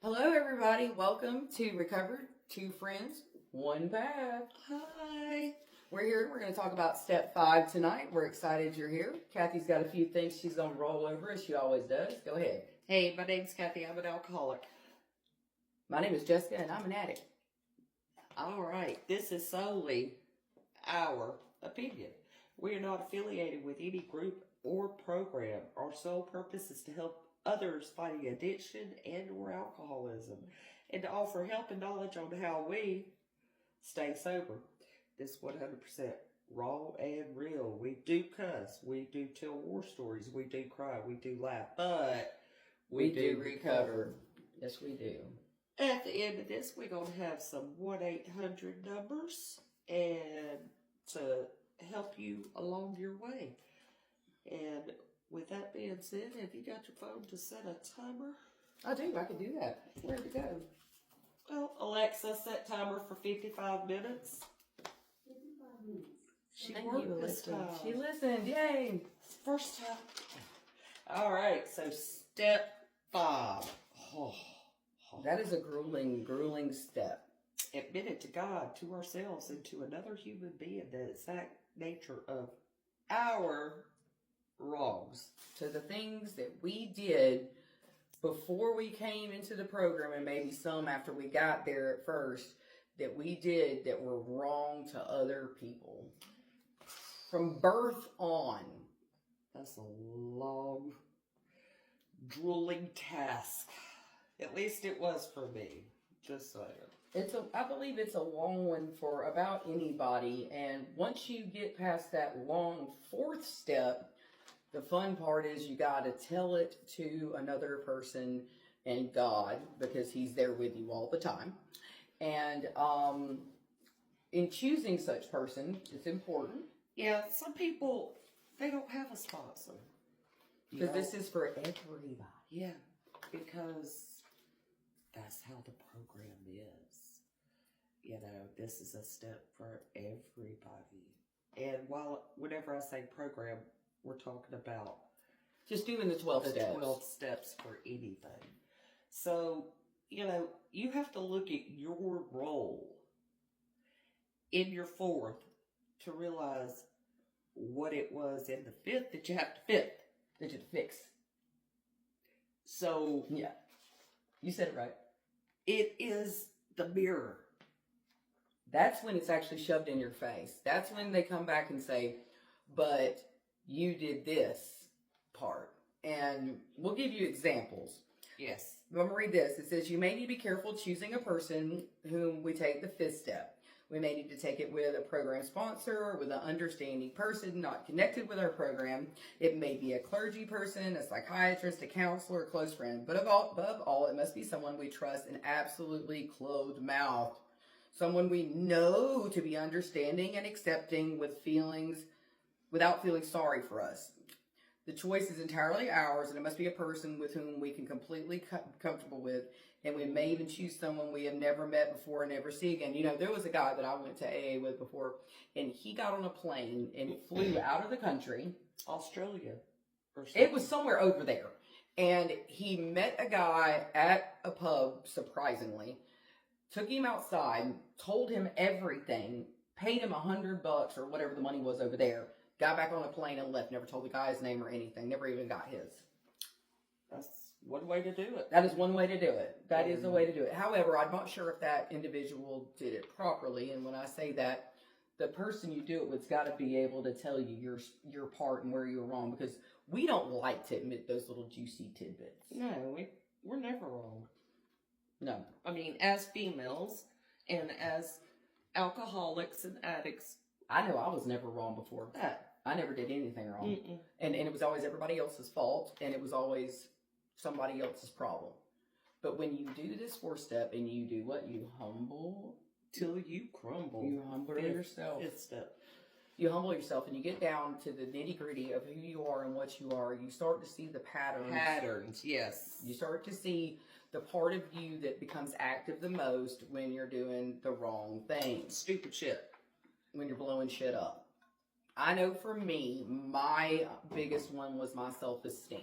Hello, everybody. Welcome to Recovered Two Friends, One Path. Hi. We're here. We're going to talk about step 5 tonight. We're excited you're here. Kathy's got a few things she's going to roll over as she always does. Go ahead. Hey, my name's Kathy. I'm an alcoholic. My name is Jessica, and I'm an addict. All right. This is solely our opinion. We are not affiliated with any group or program. Our sole purpose is to help others fighting addiction and or alcoholism and to offer help and knowledge on how we stay sober. This 100% raw and real. We do cuss. We do tell war stories. We do cry. We do laugh. But We do recover. Yes, we do. at the end of this, we're going to have some 1-800 numbers and to help you along your way. And with that being said, have you got your phone to set a timer? I do. I can do that. Where'd it go? Well, Alexa, set timer for 55 minutes. She Thank worked you, this Alyssa. time. She listened. Yay. First time. All right, so step 5. That is a grueling step. Admitted to God, to ourselves, and to another human being the exact nature of our wrongs. To the things that we did before we came into the program, and maybe some after we got there at first, that we did that were wrong to other people. From birth on. That's a long, drooling task. At least it was for me. Just saying. I believe it's a long one for about anybody, and once you get past that long 4th step, the fun part is you got to tell it to another person and God, because He's there with you all the time. And in choosing such person, it's important. Yeah, some people, they don't have a sponsor. Because this is for everybody. Yeah, because that's how the program is. You know, this is a step for everybody. And whenever I say program, we're talking about Just doing the 12 the steps. 12 steps for anything. So, you know, you have to look at your role in your 4th to realize what it was in the 5th that you have to fit. That you fix. So, Yeah. You said it right. it is the mirror. That's when it's actually shoved in your face. That's when they come back and say, but you did this part. And we'll give you examples. Yes. I'm going to read this. It says, you may need to be careful choosing a person whom we take the 5th step. We may need to take it with a program sponsor or with an understanding person not connected with our program. It may be a clergy person, a psychiatrist, a counselor, a close friend. But above all, it must be someone we trust and absolutely closed-mouthed. Someone we know to be understanding and accepting without feeling sorry for us. The choice is entirely ours, and it must be a person with whom we can completely comfortable with, and we may even choose someone we have never met before and never see again. You know, there was a guy that I went to AA with before, and he got on a plane and flew out of the country. Australia. It was somewhere over there. And he met a guy at a pub, surprisingly, took him outside, told him everything, paid him $100 or whatever the money was over there, got back on a plane and left, never told the guy's name or anything, never even got his. That's one way to do it. That is one way to do it. That is the way to do it. However, I'm not sure if that individual did it properly, and when I say that, the person you do it with's got to be able to tell you your part and where you're wrong, because we don't like to admit those little juicy tidbits. No, we're never wrong. No. I mean, as females and as alcoholics and addicts. I know I was never wrong before. I never did anything wrong. And it was always everybody else's fault, and it was always somebody else's problem. But when you do this 4th step and you do what? You humble. Till you crumble. You humble yourself. 5th step. You humble yourself and you get down to the nitty gritty of who you are and what you are. You start to see the patterns. Patterns, yes. You start to see the part of you that becomes active the most when you're doing the wrong thing. Stupid shit. When you're blowing shit up. I know for me, my biggest one was my self-esteem.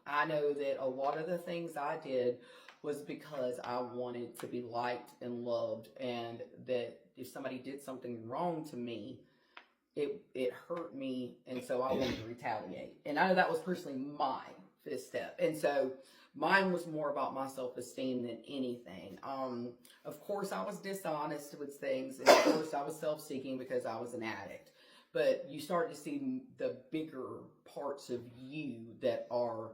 I know that a lot of the things I did was because I wanted to be liked and loved, and that if somebody did something wrong to me, it hurt me, and so I wanted to retaliate. And I know that was personally my fifth step, and so mine was more about my self-esteem than anything. Of course, I was dishonest with things, and of course, I was self-seeking because I was an addict. But you start to see the bigger parts of you that are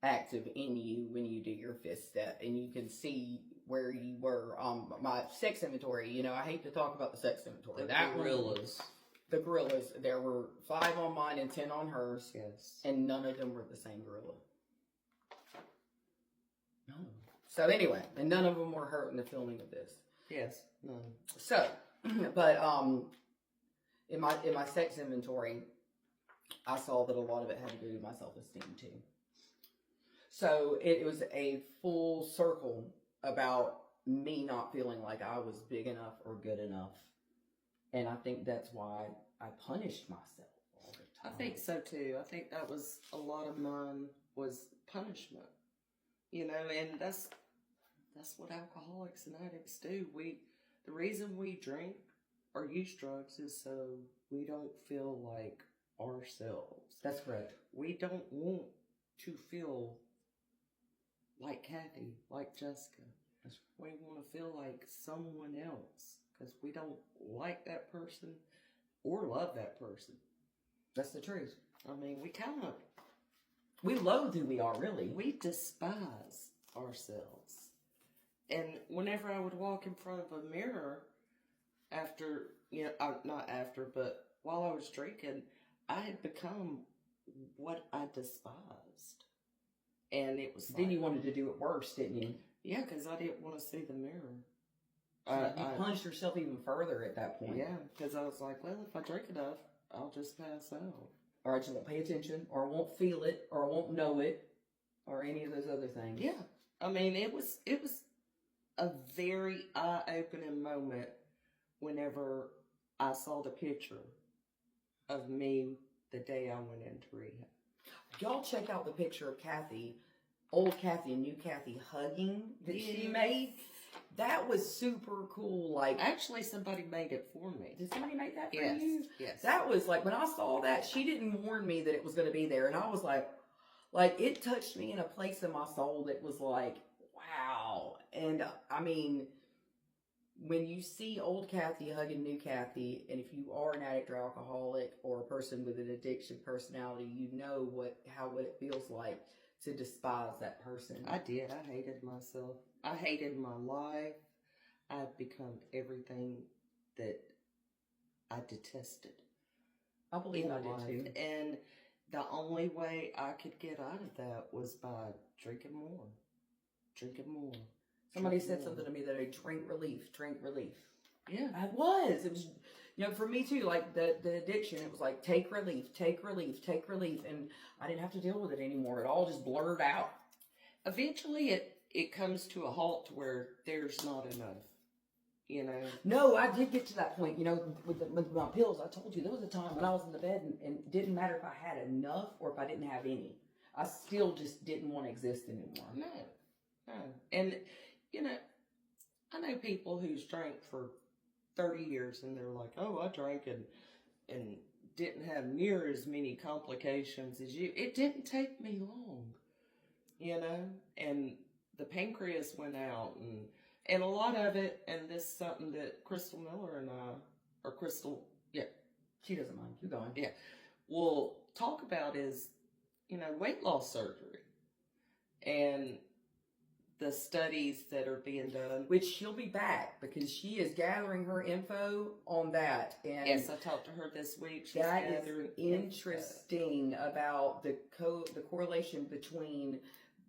active in you when you do your fifth step, and you can see where you were. My sex inventory, you know, I hate to talk about the sex inventory. The gorillas. There were 5 on mine and 10 on hers. Yes. And none of them were the same gorilla. No. So anyway, and none of them were hurt in the filming of this. Yes. No. So, but in my sex inventory, I saw that a lot of it had to do with my self-esteem too. So it was a full circle about me not feeling like I was big enough or good enough. And I think that's why I punished myself all the time. I think so too. I think that was a lot of mine was punishment. You know, and that's what alcoholics and addicts do. The reason we drink or use drugs is so we don't feel like ourselves. That's correct. We don't want to feel like Kathy, like Jessica. We want to feel like someone else because we don't like that person or love that person. That's the truth. I mean, we loathe who we are, really. We despise ourselves. And whenever I would walk in front of a mirror after, not after, but while I was drinking, I had become what I despised. And it was Then you wanted to do it worse, didn't you? Yeah, because I didn't want to see the mirror. You punished yourself even further at that point. Yeah, because I was like, well, if I drink enough, I'll just pass out. Or I just won't pay attention, or I won't feel it, or I won't know it, or any of those other things. Yeah. I mean, it was a very eye-opening moment whenever I saw the picture of me the day I went into rehab. Y'all check out the picture of Kathy, old Kathy and new Kathy hugging that she made. That was super cool. Like, actually, somebody made it for me. Did somebody make that for Yes. you? Yes. That was like, when I saw that, she didn't warn me that it was going to be there. And I was like, it touched me in a place in my soul that was like, wow. And I mean, when you see old Kathy hugging new Kathy, and if you are an addict or alcoholic or a person with an addiction personality, you know what it feels like to despise that person. I did. I hated myself. I hated my life. I've become everything that I detested. I believe I did too. And the only way I could get out of that was by drinking more. Drinking more. Somebody said something to me that I drink relief. Yeah. It was, for me too, like the addiction, it was like, take relief. And I didn't have to deal with it anymore. It all just blurred out. Eventually it comes to a halt to where there's not enough, No, I did get to that point, with my pills. I told you, there was a time when I was in the bed and it didn't matter if I had enough or if I didn't have any. I still just didn't want to exist anymore. No. And, I know people who's drank for 30 years and they're like, oh, I drank and didn't have near as many complications as you. It didn't take me long, and the pancreas went out and a lot of it, and this is something that Crystal Miller and Crystal, yeah. She doesn't mind. Keep going. Yeah. We'll talk about is, weight loss surgery. And the studies that are being done. Which she'll be back because she is gathering her info on that. And yes, I talked to her this week. She's that is interesting about the correlation between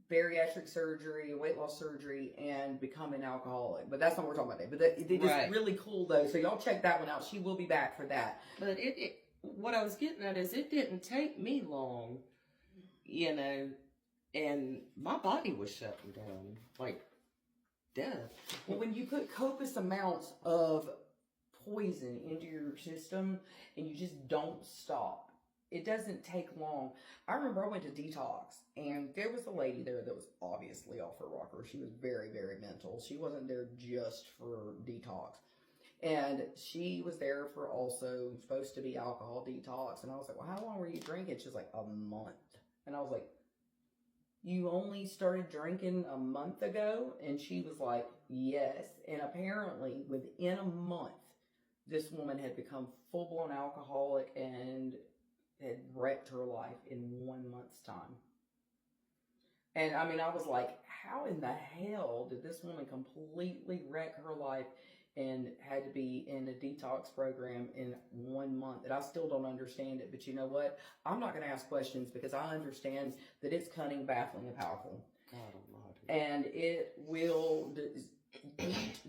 bariatric surgery, weight loss surgery, and becoming alcoholic. But that's not what we're talking about today. But it is really cool though. So y'all check that one out. She will be back for that. But what I was getting at is it didn't take me long, and my body was shutting down, like death. Well, when you put copious amounts of poison into your system and you just don't stop, it doesn't take long. I remember I went to detox, and there was a lady there that was obviously off her rocker. She was very, very mental. She wasn't there just for detox. And she was there for also supposed to be alcohol detox. And I was like, well, how long were you drinking? She's like, a month. And I was like, you only started drinking a month ago? And she was like, yes. And apparently within a month, this woman had become full-blown alcoholic and had wrecked her life in 1 month's time. And I mean, I was like, how in the hell did this woman completely wreck her life and had to be in a detox program in 1 month? And I still don't understand it. But you know what? I'm not going to ask questions because I understand that it's cunning, baffling, and powerful. God almighty. And it will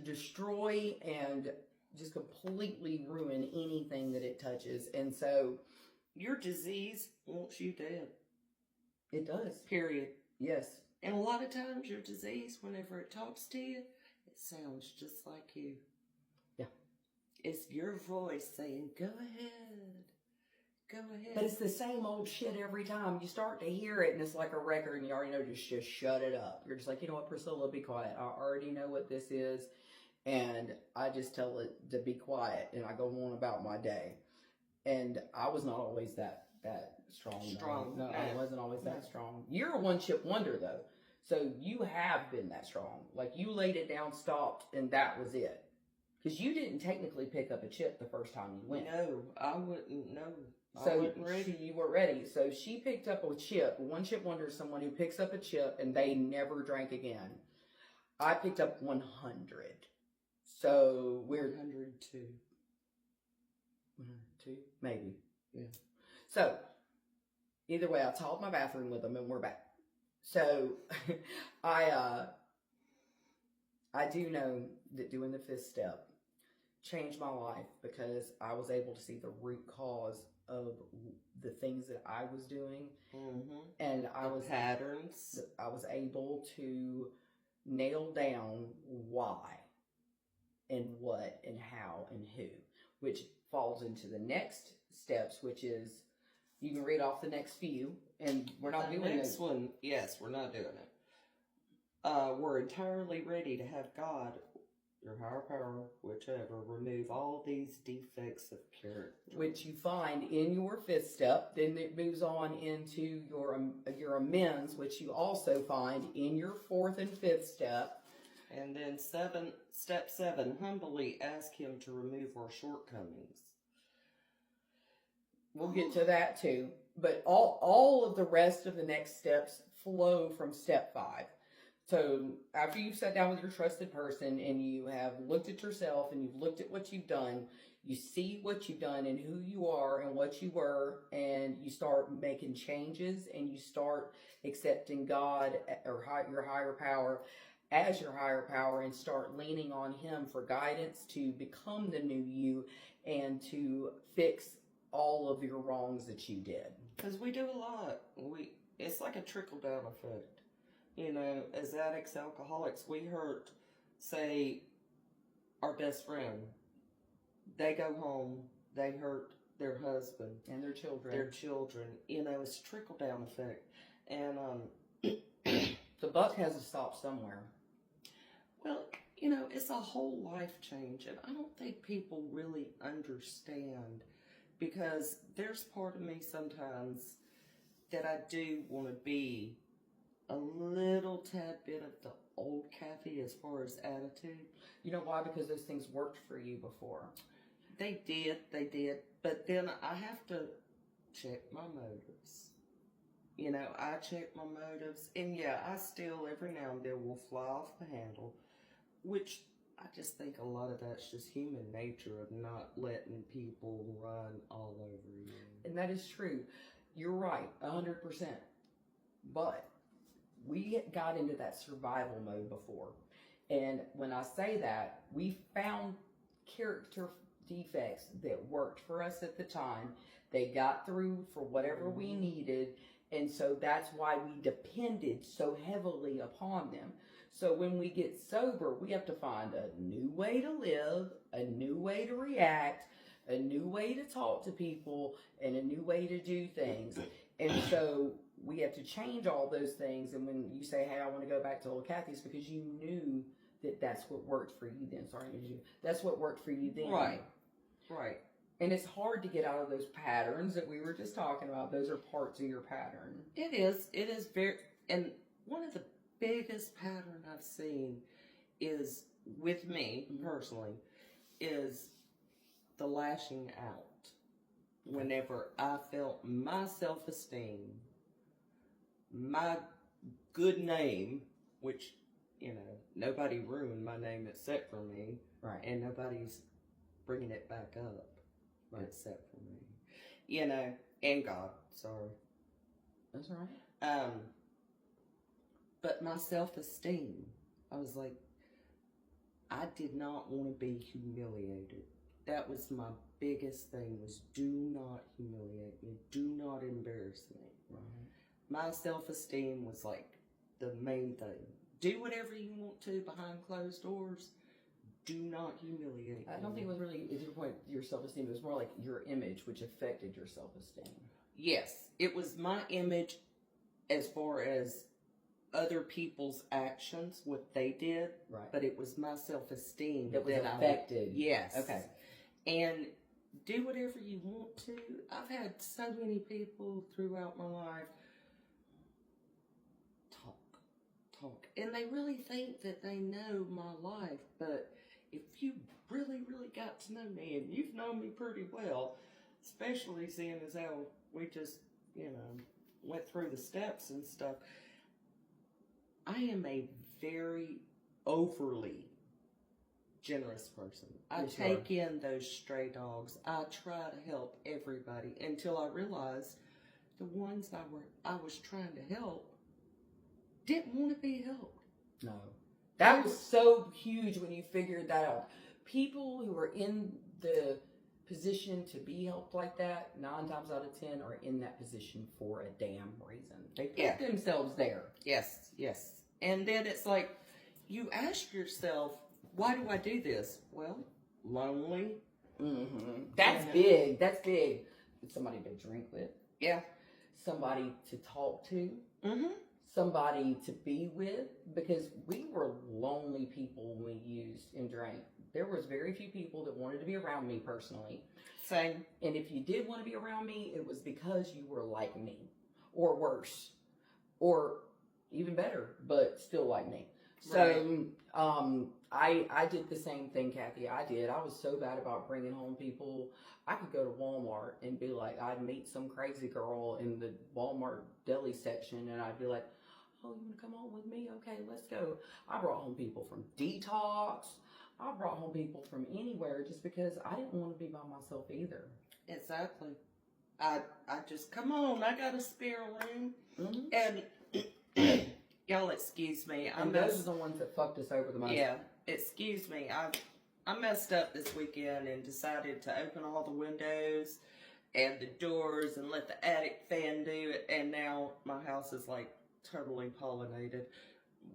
destroy and just completely ruin anything that it touches. And so your disease wants you dead. It does. Period. Yes. And a lot of times your disease, whenever it talks to you, it sounds just like you. Yeah. It's your voice saying, go ahead. Go ahead. But it's the same old shit every time. You start to hear it and it's like a record and you already know, just shut it up. You're just like, you know what, Priscilla, be quiet. I already know what this is. And I just tell it to be quiet and I go on about my day. And I was not always that strong. No, I wasn't always that strong. You're a one-chip wonder, though. So you have been that strong. Like, you laid it down, stopped, and that was it. Because you didn't technically pick up a chip the first time you went. No, I wouldn't. No. So I wasn't ready. you weren't ready. So she picked up a chip. One-chip wonder is someone who picks up a chip and they never drank again. I picked up 100. So we're 102. 102? Maybe. Yeah. So, either way, I tiled my bathroom with them and we're back. So, I do know that doing the 5th step changed my life because I was able to see the root cause of the things that I was doing. Mm-hmm. And I was patterns. I was able to nail down why and what and how and who, which falls into the next steps, which is you can read off the next few, and we're not doing the next those. one. Yes, we're not doing it. We're entirely ready to have God, your higher power, whichever, remove all these defects of character, Which you find in your 5th step. Then it moves on into your amends, which you also find in your 4th and 5th step. And then step 7, humbly ask Him to remove our shortcomings. We'll get to that too. But all of the rest of the next steps flow from step 5. So after you've sat down with your trusted person and you have looked at yourself and you've looked at what you've done, you see what you've done and who you are and what you were, and you start making changes and you start accepting God or your higher power as your higher power and start leaning on Him for guidance to become the new you and to fix all of your wrongs that you did. Because we do a lot. It's like a trickle-down effect. You know, as addicts, alcoholics, we hurt, say, our best friend. They go home, they hurt their husband. And their children. You know, it's a trickle-down effect. And, the buck has to stop somewhere. Well, you know, it's a whole life change. And I don't think people really understand. Because there's part of me sometimes that I do want to be a little tad bit of the old Kathy as far as attitude. You know why? Because those things worked for you before. They did. But then I have to check my motives. You know, I check my motives. And yeah, I still every now and then will fly off the handle. Which I just think a lot of that's just human nature of not letting people run all over you. And that is true. You're right, 100%. But we got into that survival mode before. And when I say that, we found character defects that worked for us at the time. They got through for whatever we needed. And so that's why we depended so heavily upon them. So when we get sober, we have to find a new way to live, a new way to react, a new way to talk to people and a new way to do things. And so we have to change all those things. And when you say, hey, I want to go back to old Kathy, it's because you knew that that's what worked for you then. Sorry, that's what worked for you then. Right. And it's hard to get out of those patterns that we were just talking about. Those are parts of your pattern. It is very, and one of the biggest pattern I've seen is, with me personally, is the lashing out. Whenever I felt my self-esteem, my good name, which, nobody ruined my name except for me. Right. And nobody's bringing it back up. Right. Except for me. And God, sorry. That's all right. But my self-esteem, I was like, I did not want to be humiliated. That was my biggest thing, was do not humiliate me. Do not embarrass me. Right. My self-esteem was like the main thing. Do whatever you want to behind closed doors. Do not humiliate me. I don't think it was really, at your point, your self-esteem. It was more like your image, which affected your self-esteem. Yes, it was my image as far as other people's actions, what they did. Right. But it was my self-esteem that was that affected. Yes. Okay. And do whatever you want to. I've had so many people throughout my life talk. And they really think that they know my life. But if you really, really got to know me, and you've known me pretty well, especially seeing as how we just, went through the steps and stuff, I am a very overly generous person. I take in those stray dogs. I try to help everybody until I realized the ones I was trying to help didn't want to be helped. No. That was so huge when you figured that out. People who are in the position to be helped like that, 9 times out of 10 are in that position for a damn reason. They put themselves there. Yes. And then it's like, you ask yourself, why do I do this? Well, lonely. Mm-hmm. That's big. That's big. Somebody to drink with. Yeah. Somebody to talk to. Mm-hmm. Somebody to be with. Because we were lonely people when we used and drank. There was very few people that wanted to be around me personally. Same. And if you did want to be around me, it was because you were like me. Or worse. Or even better, but still like me. So, I did the same thing, Kathy. I was so bad about bringing home people. I could go to Walmart and be like, I'd meet some crazy girl in the Walmart deli section, and I'd be like, oh, you want to come home with me? Okay, let's go. I brought home people from Detox. I brought home people from anywhere just because I didn't want to be by myself either. Exactly. I just, come on, I got a spare room. Mm-hmm. And y'all excuse me. And those are the ones that fucked us over the most. Yeah, excuse me. I messed up this weekend and decided to open all the windows and the doors and let the attic fan do it. And now my house is like totally pollinated.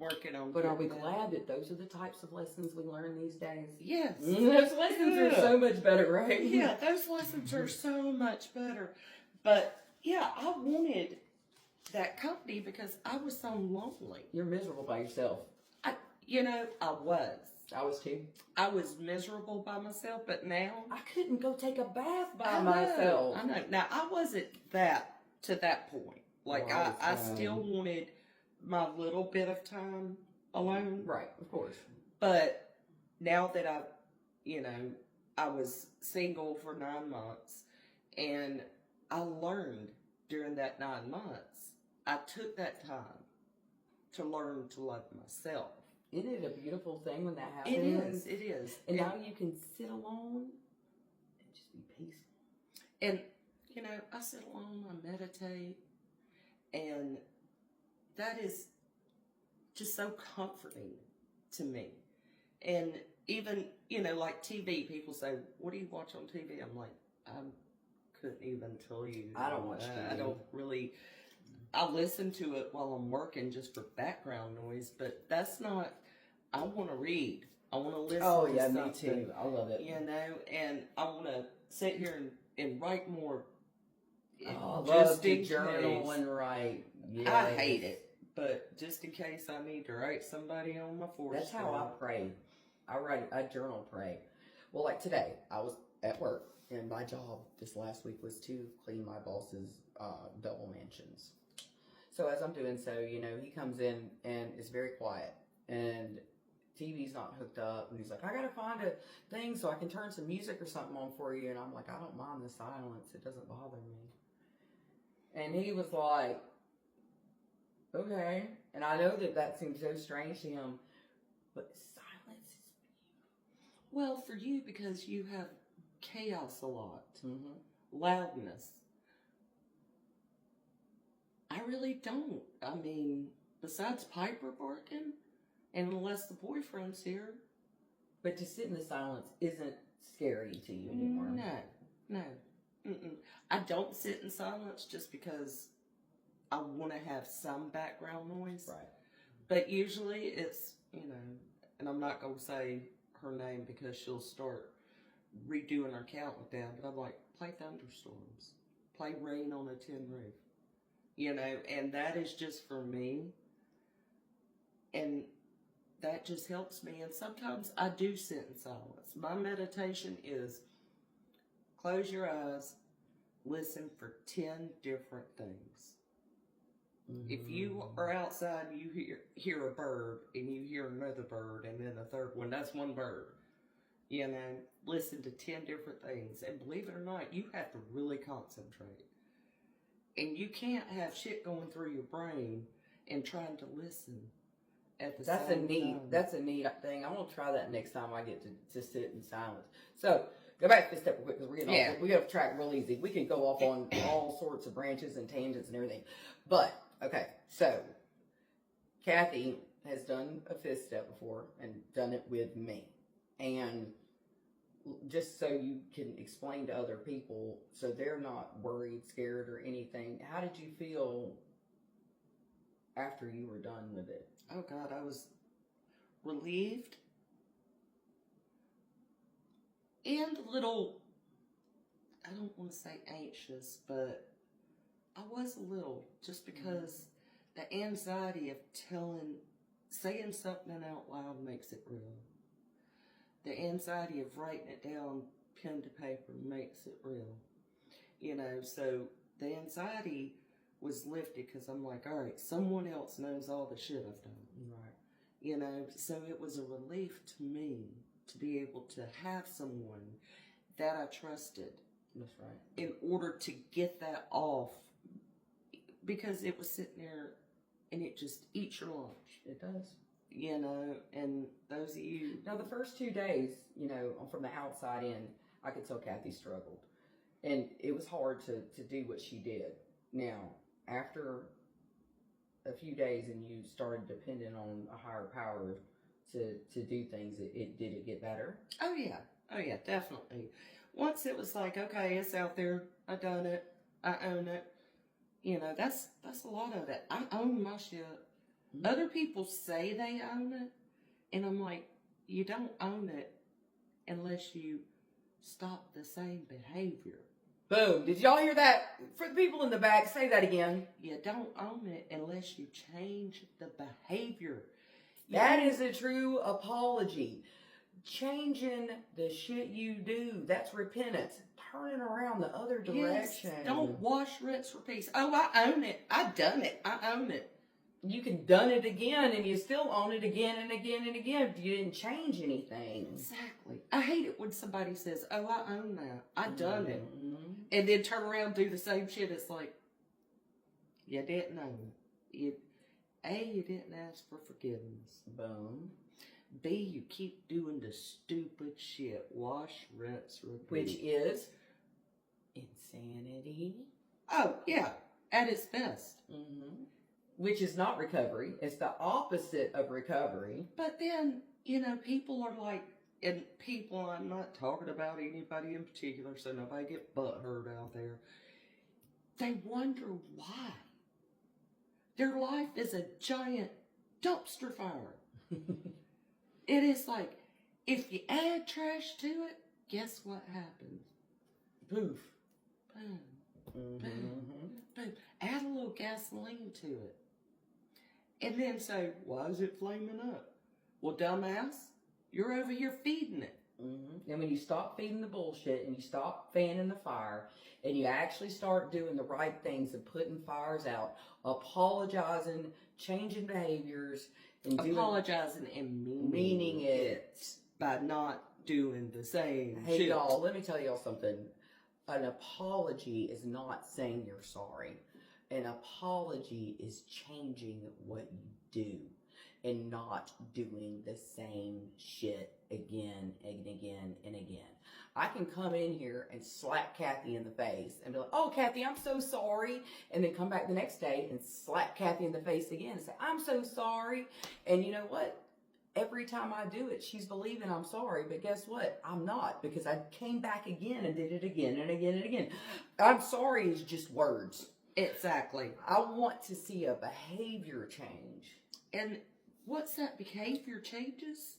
Working on. But are we glad that those are the types of lessons we learn these days? Yes. Those lessons are so much better, right? Yeah, those lessons are so much better. But yeah, I wanted that company because I was so lonely. You're miserable by yourself. I was. I was too. I was miserable by myself, but now I couldn't go take a bath by myself. I know. Now, I wasn't to that point. Like, I still wanted my little bit of time alone. Right, of course. But now that I was single for 9 months, and I learned during that 9 months, I took that time to learn to love myself. Isn't it a beautiful thing when that happens? It is. And now you can sit alone and just be peaceful. And, I sit alone, I meditate, and that is just so comforting to me. And even, like TV, people say, what do you watch on TV? I'm like, I couldn't even tell you. I don't watch TV. I don't really, I listen to it while I'm working just for background noise, but that's not, I want to read. I want to listen to something. Me too. I love it. And I want to sit here and write more. Oh, I love to in journal case. and write. Yes. I hate it, but just in case I need to write somebody on my force. That's how I pray. I journal pray. Well, like today, I was at work, and my job this last week was to clean my boss's double mansions. So as I'm doing so, he comes in and is very quiet, and TV's not hooked up, and he's like, I gotta find a thing so I can turn some music or something on for you, and I'm like, I don't mind the silence, it doesn't bother me. And he was like, okay, and I know that seems so strange to him, but silence is Well, for you, because you have chaos a lot, mm-hmm. loudness. I really don't. I mean, besides Piper barking, and unless the boyfriend's here. But to sit in the silence isn't scary to you anymore. No. I don't sit in silence just because I want to have some background noise. Right. But usually it's, and I'm not going to say her name because she'll start redoing her countdown, but I'm like, play thunderstorms, play rain on a tin roof, and that is just for me. And that just helps me. And sometimes I do sit in silence. My meditation is close your eyes, listen for 10 different things. Mm-hmm. If you are outside and you hear a bird and you hear another bird and then a third one, that's one bird. Listen to 10 different things. And believe it or not, you have to really concentrate. And you can't have shit going through your brain and trying to listen. That's a neat thing. I want to try that next time I get to sit in silence. So go back to this step real quick because we get off track real easy. We can go off on all sorts of branches and tangents and everything. But okay, so Kathy has done a fifth step before and done it with me, and just so you can explain to other people so they're not worried, scared, or anything. How did you feel after you were done with it? Oh God, I was relieved and a little, I don't want to say anxious, but I was a little, just because the anxiety of saying something out loud makes it real. The anxiety of writing it down, pen to paper, makes it real. So the anxiety was lifted because I'm like, all right, someone else knows all the shit I've done. Right. So it was a relief to me to be able to have someone that I trusted. That's right. In order to get that off, because it was sitting there and it just eats your lunch. It does. And those of you. Now, the first 2 days, from the outside in, I could tell Kathy struggled. And it was hard to do what she did. Now, after a few days and you started depending on a higher power to do things, did it get better? Oh yeah, definitely. Once it was like, okay, it's out there, I done it, I own it. That's a lot of it. I own my shit. Mm-hmm. Other people say they own it, and I'm like, you don't own it unless you stop the same behavior. Boom. Did y'all hear that? For the people in the back, say that again. You don't own it unless you change the behavior. That is a true apology. Changing the shit you do, that's repentance. Turning around the other direction. Yes, don't wash, rinse, repeat. Oh, I own it. I done it. I own it. You can done it again, and you still own it again and again and again if you didn't change anything. Exactly. I hate it when somebody says, oh, I own that. I done it. Mm-hmm. And then turn around and do the same shit. It's like, you didn't own it. You didn't ask for forgiveness. Boom. B, you keep doing the stupid shit. Wash, rinse, repeat. Which is insanity. Oh, yeah. At its best. Mm-hmm. Which is not recovery. It's the opposite of recovery. But then, people are like, and people, I'm not talking about anybody in particular, so nobody get butthurt out there. They wonder why. Their life is a giant dumpster fire. It is like, if you add trash to it, guess what happens? poof, boom, Mhm. boom. Add a little gasoline to it. And then say, why is it flaming up? Well, dumbass, you're over here feeding it. And when you stop feeding the bullshit and you stop fanning the fire and you actually start doing the right things and putting fires out, apologizing, changing behaviors, and Apologizing and meaning it. by not doing the same Hey shit. y'all, let me tell y'all something. An apology is not saying you're sorry. An apology is changing what you do and not doing the same shit again and again and again. I can come in here and slap Kathy in the face and be like, oh, Kathy, I'm so sorry. And then come back the next day and slap Kathy in the face again and say, I'm so sorry. And you know what? Every time I do it, she's believing I'm sorry, but guess what? I'm not, because I came back again and did it again and again and again. I'm sorry is just words. Exactly. I want to see a behavior change. And once that behavior changes,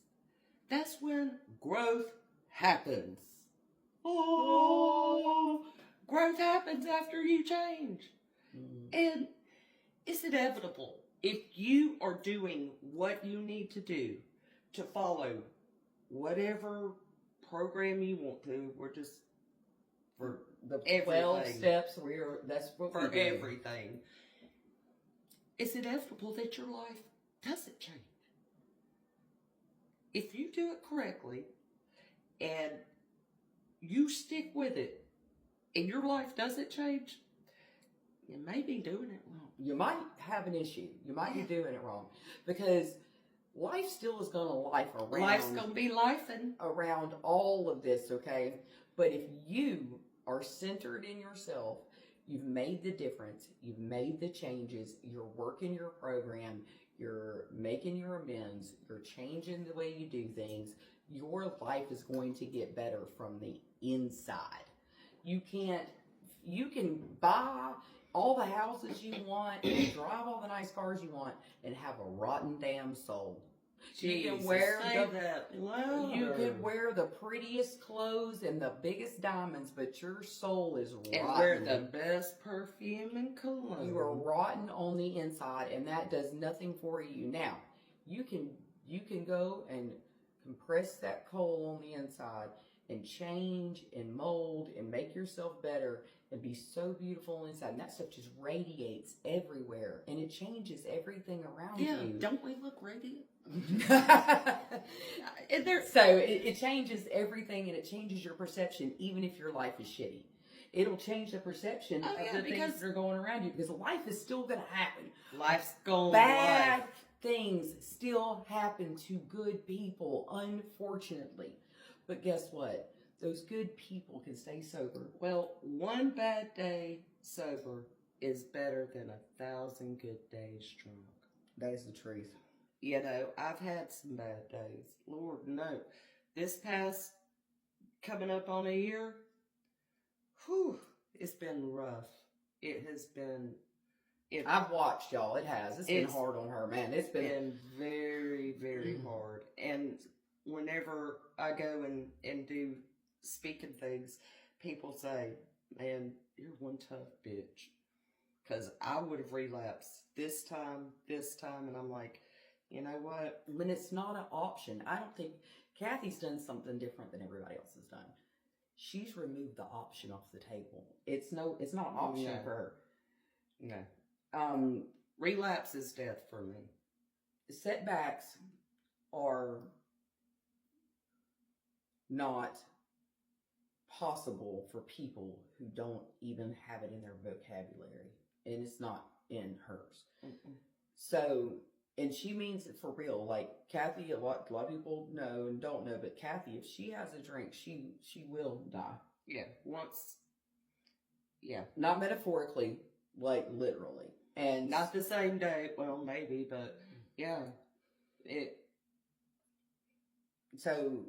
that's when growth happens. Oh, growth happens after you change. And it's inevitable. If you are doing what you need to do to follow whatever program you want to, we're just for The everything. 12 steps, that's what For we do. everything. It's inevitable that your life doesn't change. If you do it correctly and you stick with it and your life doesn't change, you may be doing it wrong. You might have an issue. You might be doing it wrong. Because life still is going to life around. Life's going to be lifing. Around all of this, okay? But if you are centered in yourself, you've made the difference, you've made the changes, you're working your program, you're making your amends, you're changing the way you do things, your life is going to get better from the inside. You can buy all the houses you want and drive all the nice cars you want and have a rotten damn soul. You can wear you can wear the prettiest clothes and the biggest diamonds, but your soul is rotten. And wear the best perfume and cologne. You are rotten on the inside, and that does nothing for you. Now, you can go and compress that coal on the inside and change and mold and make yourself better and be so beautiful inside. And that stuff just radiates everywhere, and it changes everything around Yeah, you. don't we look radiant? So it changes everything, and it changes your perception, even if your life is shitty. It'll change the perception of the things that are going around you, because life is still going to happen. Life's going Bad things still happen to good people, unfortunately. But guess what? Those good people can stay sober. Well, one bad day sober is better than 1,000 good days drunk. That is the truth. You know, I've had some bad days. Lord, no. This past, coming up on a year, whew, it's been rough. It has been... I've watched y'all. It has. It's been hard on her, man. It's been very, very hard. And whenever I go and do speaking things, people say, man, you're one tough bitch. Because I would have relapsed this time, and I'm like, you know what? When it's not an option, I don't think Kathy's done something different than everybody else has done. She's removed the option off the table. It's not an option for her. No. Relapse is death for me. Setbacks are not possible for people who don't even have it in their vocabulary, and it's not in hers. So, and she means it for real. Like Kathy, a lot of people know and don't know, but Kathy, if she has a drink, she will die. Yeah, once. Yeah, not metaphorically, like literally, and not the same day. Well, maybe, but yeah, it. So,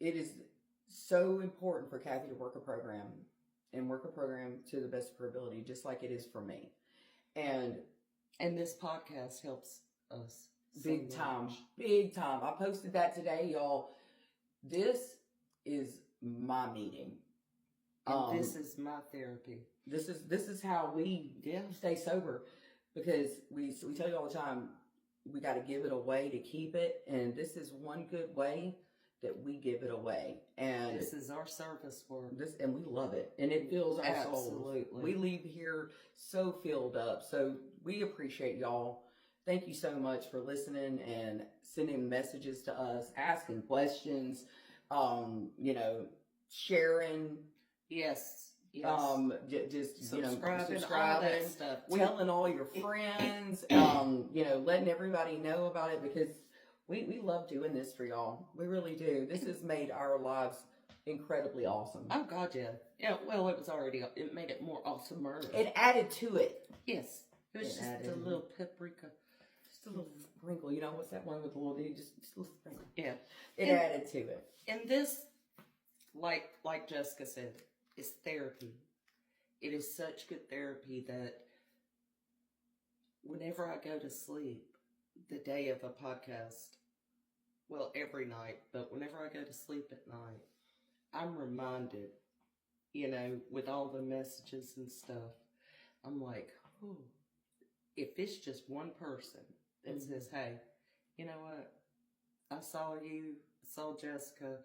it is so important for Kathy to work a program to the best of her ability, just like it is for me. And this podcast helps us. Big time. I posted that today, y'all. This is my meeting. And this is my therapy. This is how we stay sober, because we tell you all the time, we got to give it away to keep it, and this is one good way that we give it away. And this is our service work. And we love it, and it fills our souls. Absolutely. We leave here so filled up. So we appreciate y'all. Thank you so much for listening and sending messages to us, asking questions, sharing. Yes. Just subscribing, all that stuff. Telling all your friends, letting everybody know about it, because we love doing this for y'all. We really do. This has made our lives incredibly awesome. Oh God, yeah. Yeah, well, it made it more awesomer. It added to it. Yes. It was just a little paprika. Just a little sprinkle. You know, what's that one with the little, just a little sprinkle. Yeah. It added to it. And this, like Jessica said, is therapy. It is such good therapy that whenever I go to sleep, the day of a podcast, well, every night, but whenever I go to sleep at night, I'm reminded, with all the messages and stuff, I'm like, oh, if it's just one person that says, hey, you know what? I saw you, I saw Jessica,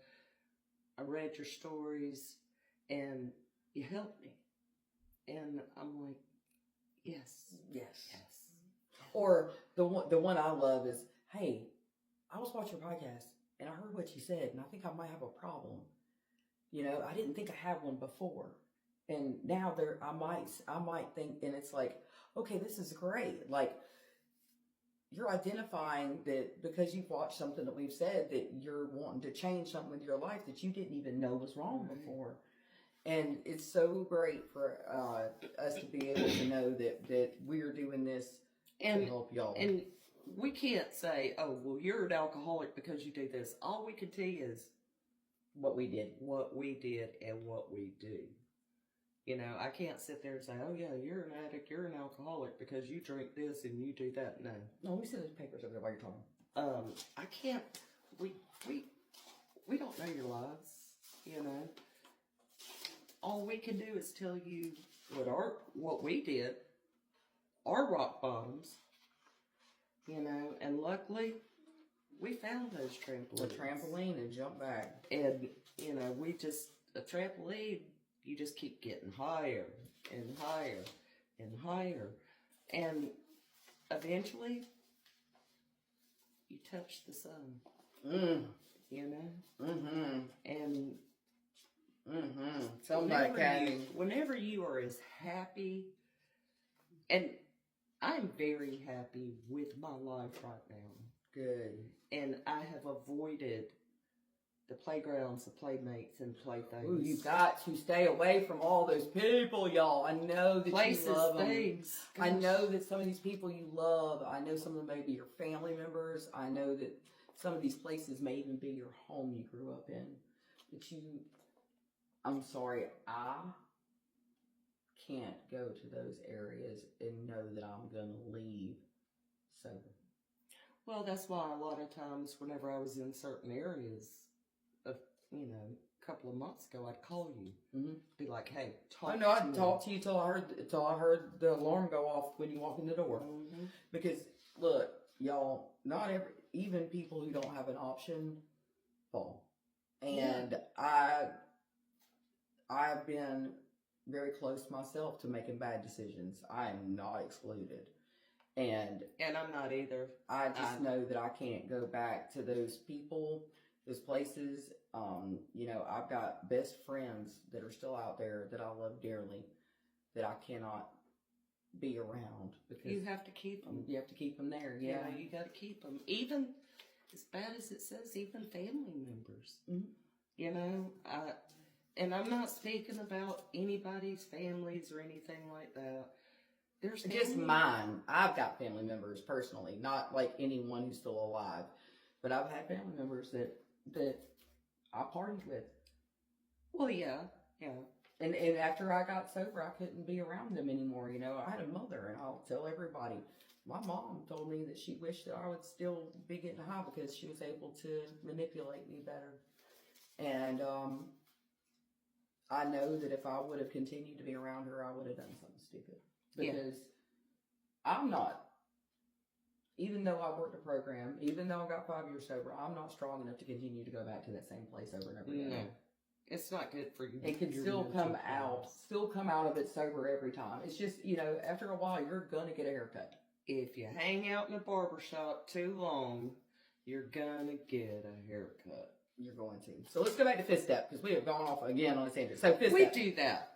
I read your stories, and you helped me. And I'm like, yes. Or the one I love is, hey, I was watching your podcast and I heard what you said, and I think I might have a problem. I didn't think I had one before, and now I might think, and it's like, okay, this is great. Like, you're identifying that because you've watched something that we've said, that you're wanting to change something with your life that you didn't even know was wrong before. And it's so great for us to be able to know that we're doing this to help y'all. And we can't say, oh, well, you're an alcoholic because you do this. All we can tell you is what we did. What we did and what we do. I can't sit there and say, oh, yeah, you're an addict, you're an alcoholic because you drink this and you do that. No. No, let me see those papers over there while you're talking. I can't, we don't know your lives, All we can do is tell you what we did, our rock bottoms, and luckily we found those trampolines. The trampoline and jump back. And, a trampoline, you just keep getting higher and higher and higher. And eventually, you touch the sun. And whenever you are as happy, and I'm very happy with my life right now. Good. And I have avoided the playgrounds, the playmates, and playthings. Ooh, you've got to stay away from all those people, y'all. I know that places, you love them. Things. I know that some of these people you love. I know some of them may be your family members. I know that some of these places may even be your home you grew up in. But I'm sorry, I can't go to those areas and know that I'm going to leave sober. Well, that's why a lot of times whenever I was in certain areas, a couple of months ago, I'd call you, be like, "Hey, talk." No, I'd talk to you till I heard the alarm go off when you walk in the door. Because look, y'all, not even people who don't have an option fall, and I've been very close myself to making bad decisions. I am not excluded, and I'm not either. I just know that I can't go back to those people, those places. I've got best friends that are still out there that I love dearly, that I cannot be around, because you have to keep them. You have to keep them there. Yeah, you got to keep them, even as bad as it says, even family members. And I'm not speaking about anybody's families or anything like that. There's just mine. I've got family members personally, not like anyone who's still alive, but I've had family members that I partied with. Well, yeah. And after I got sober, I couldn't be around them anymore. I had a mother, and I'll tell everybody. My mom told me that she wished that I would still be getting high because she was able to manipulate me better. And I know that if I would have continued to be around her, I would have done something stupid. Because I'm not, even though I worked a program, even though I got 5 years sober, I'm not strong enough to continue to go back to that same place over and over again. No. It's not good for you. It can still come out of it sober every time. It's just, after a while, you're going to get a haircut. If you hang out in a barber shop too long, you're gonna get a haircut. You're going to. So let's go back to fifth step, because we have gone off again on a tangent. So fifth We step. do that.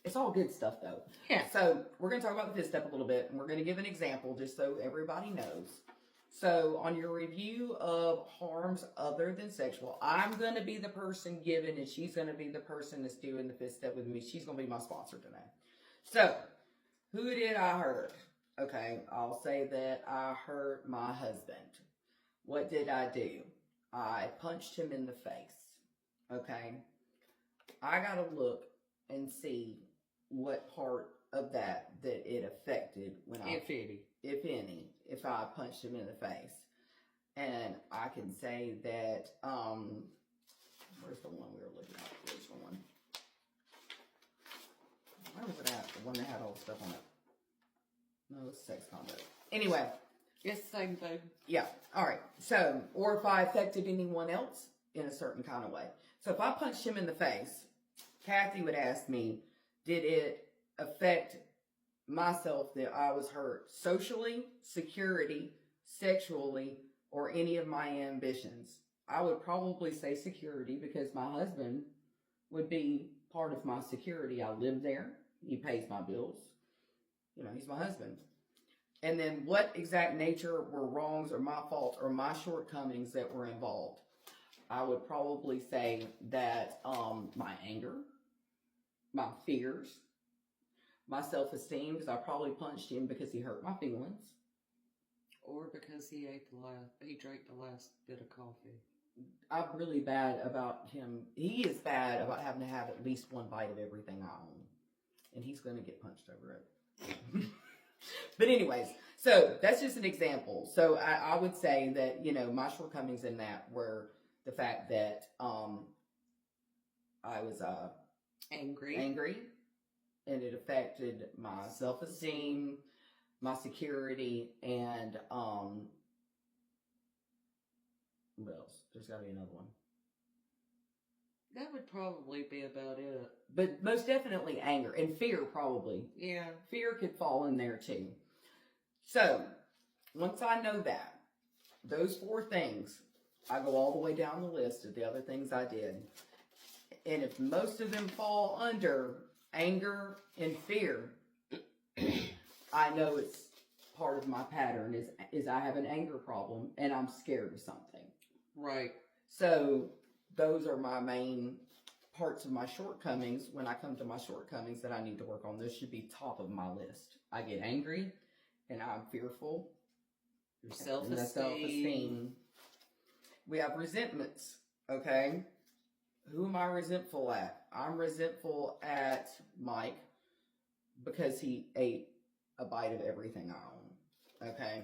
It's all good stuff, though. Yeah. So we're going to talk about the fifth step a little bit, and we're going to give an example just so everybody knows. So on your review of harms other than sexual, I'm going to be the person giving, and she's going to be the person that's doing the fifth step with me. She's going to be my sponsor today. So, who did I hurt? Okay, I'll say that I hurt my husband. What did I do? I punched him in the face. Okay? I got to look and see what part of that it affected when if any, if I punched him in the face. And I can say that, where's the one we were looking at? Where's the one? Where was it at? The one that had all the stuff on it. No, it's sex conduct. Anyway. It's the same thing. Yeah. All right. So, or if I affected anyone else in a certain kind of way. So if I punched him in the face, Kathy would ask me, did it affect myself that I was hurt socially, security, sexually, or any of my ambitions? I would probably say security, because my husband would be part of my security. I live there. He pays my bills. He's my husband. And then what exact nature were wrongs or my faults or my shortcomings that were involved? I would probably say that my anger, my fears, my self-esteem, because I probably punched him because he hurt my feelings. Or because he drank the last bit of coffee. I'm really bad about him. He is bad about having to have at least one bite of everything I own. And he's going to get punched over it. But anyways, so that's just an example. So I would say that, my shortcomings in that were the fact that I was angry, and it affected my self-esteem, my security, and what else? There's got to be another one. That would probably be about it. But most definitely anger and fear, probably. Yeah. Fear could fall in there too. So, once I know that, those 4 things, I go all the way down the list of the other things I did. And if most of them fall under anger and fear, I know it's part of my pattern is I have an anger problem and I'm scared of something. Right. So, those are my main parts of my shortcomings. When I come to my shortcomings that I need to work on, those should be top of my list. I get angry and I'm fearful. Your self-esteem. We have resentments, okay? Who am I resentful at? I'm resentful at Mike because he ate a bite of everything I own, okay?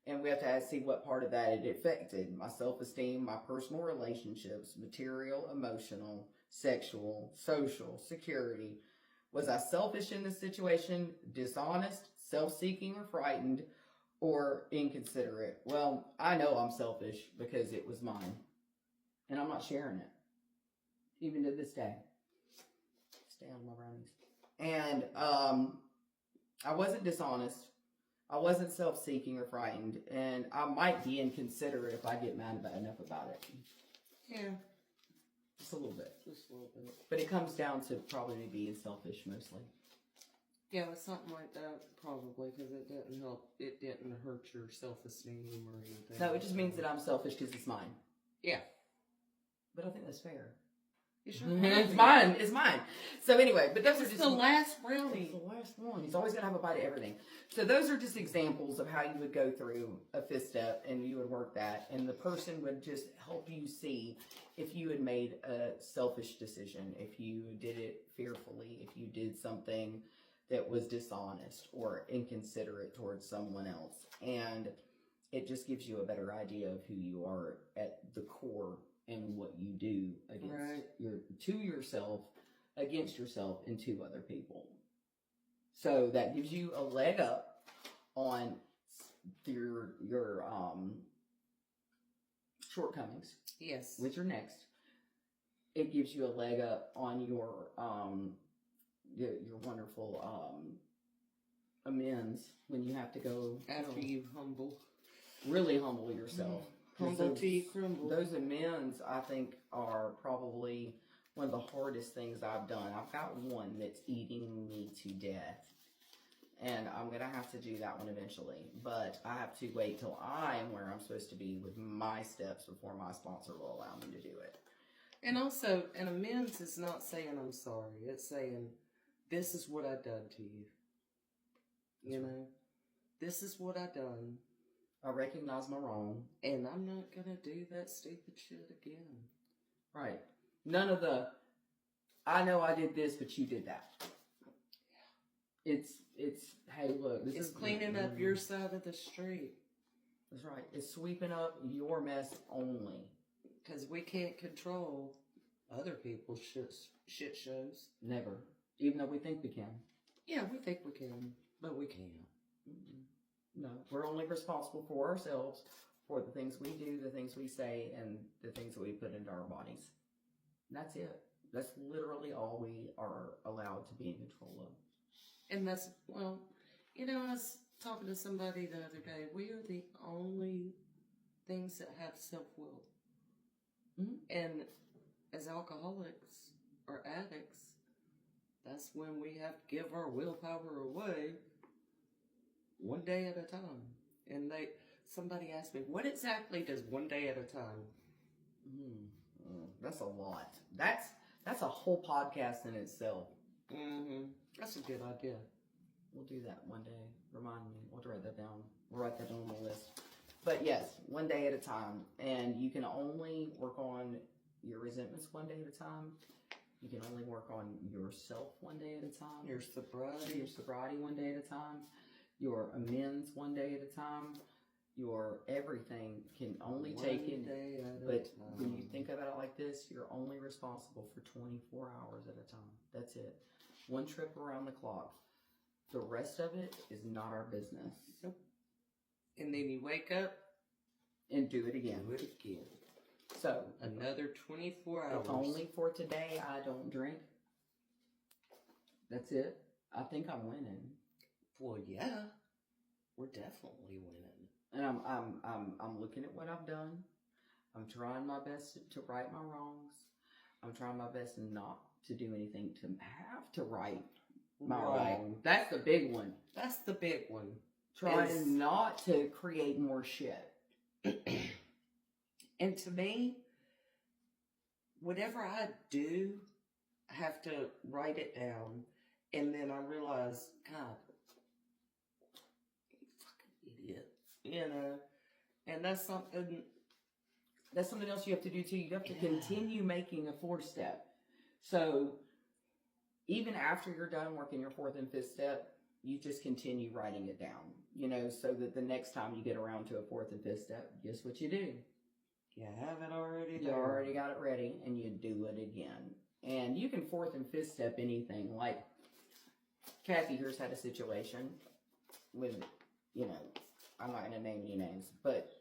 And we have to see what part of that it affected. My self-esteem, my personal relationships, material, emotional, sexual, social, security. Was I selfish in this situation, dishonest, self-seeking or frightened, or inconsiderate? Well, I know I'm selfish because it was mine. And I'm not sharing it. Even to this day. Stay out of my brownies. And I wasn't dishonest. I wasn't self-seeking or frightened, and I might be inconsiderate if I get mad enough about it. Yeah. Just a little bit. Just a little bit. But it comes down to probably being selfish mostly. Yeah, it's something like that, probably, because it didn't help. It didn't hurt your self-esteem or anything. No, it just means that I'm selfish because it's mine. Yeah. But I think that's fair. It's mine. It's mine. So anyway, but those are just the last brownie. The last one. He's always got to have a bite of everything. So those are just examples of how you would go through a fifth step, and you would work that, and the person would just help you see if you had made a selfish decision, if you did it fearfully, if you did something that was dishonest or inconsiderate towards someone else, and it just gives you a better idea of who you are at the core and what you do against to yourself against yourself and 2 other people. So that gives you a leg up on your shortcomings, Yes. which are next. It gives you a leg up on your wonderful amends when you have to go After you really humble yourself. 'Cause humble till you crumble. Those amends, I think, are probably one of the hardest things I've done. I've got one that's eating me to death. And I'm going to have to do that one eventually. But I have to wait till I am where I'm supposed to be with my steps before my sponsor will allow me to do it. And also, an amends is not saying I'm sorry. It's saying, this is what I done to you. You know? This is what I done. I recognize my wrong. And I'm not going to do that stupid shit again. Right. None of the, I know I did this, but you did that. It's hey, look, this It's is cleaning up your side of the street. That's right. It's sweeping up your mess only. Because we can't control other people's shit shows. Never. Even though we think we can. Yeah, we think we can, but we can't. No, we're only responsible for ourselves, for the things we do, the things we say, and the things that we put into our bodies. And that's it. That's literally all we are allowed to be in control of. And that's, well, you know, I was talking to somebody the other day. We are the only things that have self-will. Mm-hmm. And as alcoholics or addicts, that's when we have to give our willpower away one day at a time. And somebody asked me, what exactly does one day at a time? That's a lot. That's a whole podcast in itself. Mm-hmm. That's a good idea. We'll do that one day. Remind me. We'll write that down. We'll write that down on the list. But yes, one day at a time. And you can only work on your resentments one day at a time. You can only work on yourself one day at a time. Your sobriety one day at a time. Your amends one day at a time. Your everything can only take in. But when you think about it like this, you're only responsible for 24 hours at a time. That's it. One trip around the clock. The rest of it is not our business. Nope. And then you wake up and do it again. So another 24 hours. If only for today I don't drink. That's it. I think I'm winning. Well, yeah, we're definitely winning. And I'm looking at what I've done. I'm trying my best to right my wrongs. I'm trying my best not to do anything to have to right my wrong. That's the big one. That's the big one. Trying not to create more shit. And to me, whatever I do, I have to write it down. And then I realize, God, you fucking idiot. You know? And that's something else you have to do too. You have to continue making a 4-step. So even after you're done working your 4th and 5th step, you just continue writing it down, you know, so that the next time you get around to a 4th and 5th step, guess what you do? You have it already. You already got it ready, and you do it again. And you can 4th and 5th step anything. Like, Kathy here's had a situation with, you know, I'm not going to name any names, but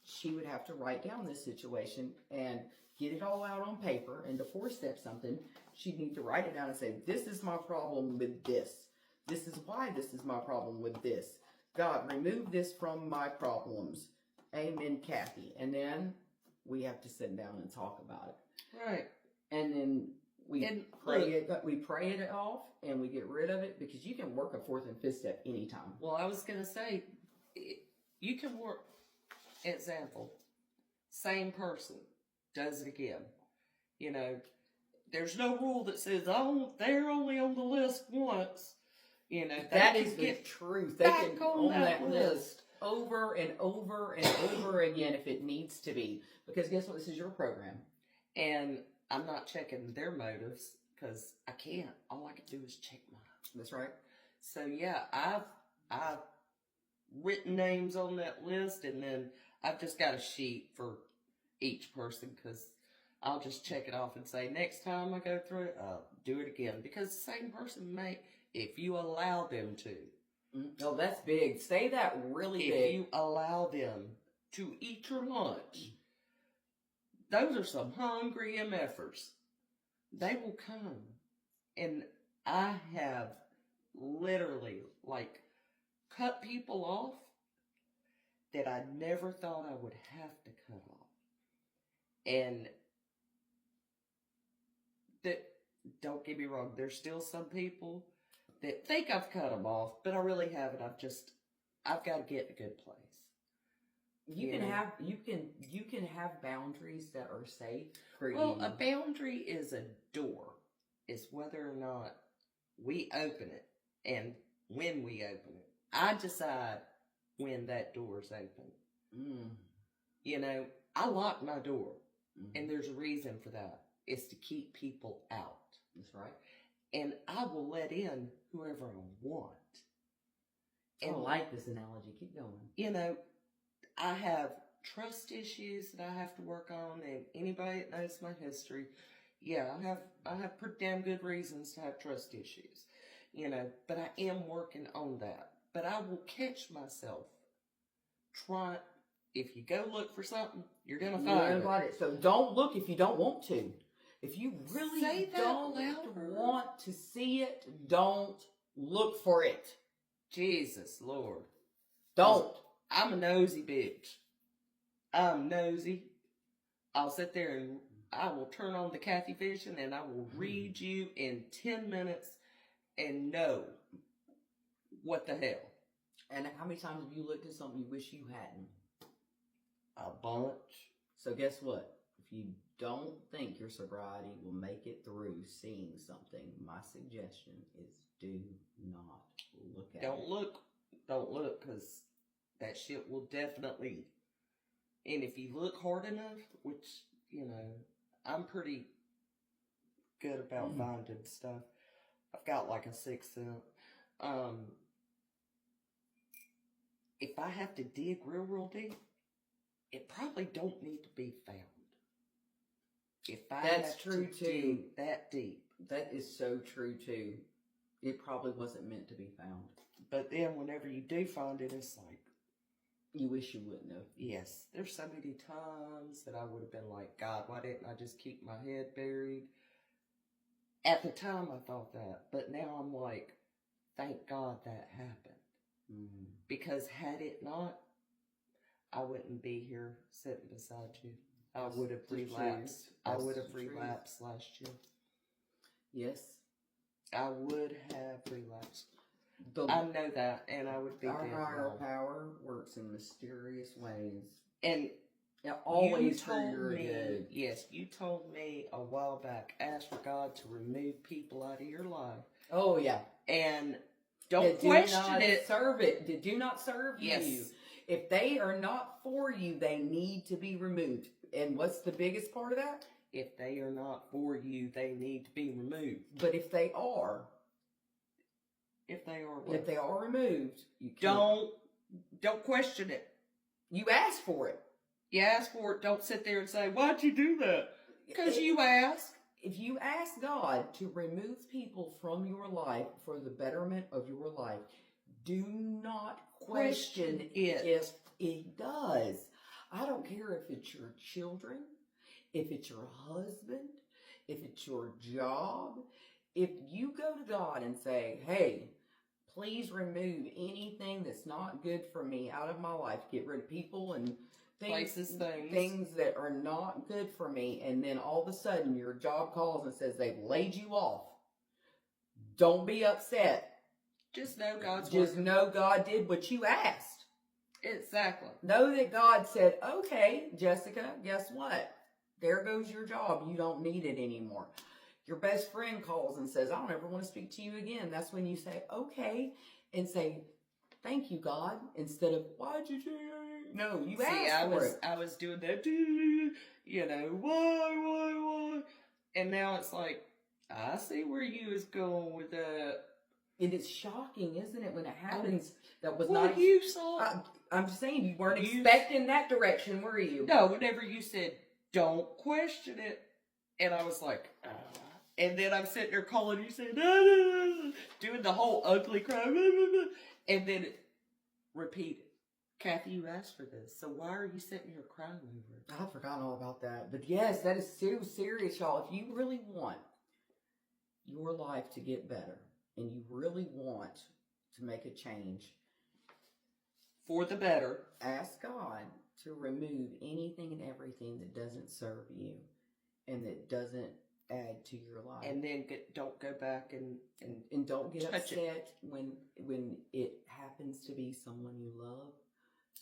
she would have to write down this situation and get it all out on paper, and to 4-step something, she'd need to write it down and say, this is my problem with this. This is why this is my problem with this. God, remove this from my problems. Amen, Kathy. And then we have to sit down and talk about it. Right. And then we pray it off, and we get rid of it, because you can work a 4th and 5th step anytime. Well, I was going to say, you can work, example, same person does it again. You know, there's no rule that says, oh, they're only on the list once. You know, that is the truth. They can on that list over and over and over again if it needs to be. Because guess what? This is your program. And I'm not checking their motives because I can't. All I can do is check mine. That's right. So yeah, I've written names on that list, and then I've just got a sheet for each person because I'll just check it off and say, next time I go through it, I'll do it again. Because the same person may, if you allow them to. Oh, that's big. Say that really If big. you allow them to eat your lunch, those are some hungry MFers. They will come. And I have literally, like, cut people off that I never thought I would have to cut off. And that, don't get me wrong, there's still some people that think I've cut them off, but I really haven't. I've got to get in a good place. You can have boundaries that are safe for Well, you. a boundary is a door. It's whether or not we open it and when we open it. I decide when that door is open. You know, I lock my door, and there's a reason for that. It's to keep people out. That's right. And I will let in whoever I want. I like this analogy. Keep going. You know, I have trust issues that I have to work on, and anybody that knows my history, yeah, I have pretty damn good reasons to have trust issues. You know, but I am working on that. But I will catch myself trying. If you go look for something, you're gonna find it. So don't look if you don't want to. If you really Say that don't louder. want to see it, don't look for it. Jesus Lord. Don't. I'm a nosy bitch. I'm nosy. I'll sit there and I will turn on the Kathy Vision and I will read you in 10 minutes and know what the hell. And how many times have you looked at something you wish you hadn't? A bunch. So guess what? If you don't think your sobriety will make it through seeing something, my suggestion is do not look at it. Don't look, because that shit will definitely. And if you look hard enough, which, you know, I'm pretty good about finding stuff. I've got like a sixth sense. If I have to dig real deep, it probably don't need to be found. If I That's have true to too. dig that deep. That is so true too. It probably wasn't meant to be found. But then whenever you do find it, it's like, you wish you wouldn't have. yes, there's so many times that I would have been like, God, why didn't I just keep my head buried? At the time, I thought that. But now I'm like, thank God that happened. Because had it not, I wouldn't be here sitting beside you. I would have relapsed. I would have relapsed last year. Yes. I would have relapsed. The, I know that, and I would be our dead higher wrong. power works in mysterious ways. And always for your good. Yes, you told me a while back, ask for God to remove people out of your life. Oh, yeah. And don't That question do not it. Serve it. That do not serve Yes. you. If they are not for you, they need to be removed. And what's the biggest part of that? If they are not for you, they need to be removed. But if they are, If they are what? if they are removed, you can't. Don't question it. You ask for it. You ask for it. Don't sit there and say, why'd you do that? Because you asked. If you ask God to remove people from your life for the betterment of your life, do not question it. if it does. I don't care if it's your children, if it's your husband, if it's your job. If you go to God and say, hey, please remove anything that's not good for me out of my life, get rid of people and Places, things that are not good for me, and then all of a sudden your job calls and says they've laid you off. Don't be upset. Just know God's Just working. know God did what you asked. Exactly. Know that God said, okay, Jessica, guess what? There goes your job. You don't need it anymore. Your best friend calls and says, I don't ever want to speak to you again. That's when you say, okay, and say, thank you, God, instead of, why'd you do it? No, you asked for it. I was doing that, you know, why? And now it's like, I see where you is going with that. It is shocking, isn't it, when it happens? That was Well, not. you saw. I'm just saying, you weren't expecting that direction, were you? No, whenever you said, don't question it, And I was like, and then I'm sitting there calling you saying, doing the whole ugly cry, and then repeat it. Kathy, you asked for this, so why are you sitting here crying over it? I've forgotten all about that. But yes, that is so serious, y'all. If you really want your life to get better and you really want to make a change, For the better. ask God to remove anything and everything that doesn't serve you and that doesn't add to your life. And then don't go back and don't get touch upset when it happens to be someone you love,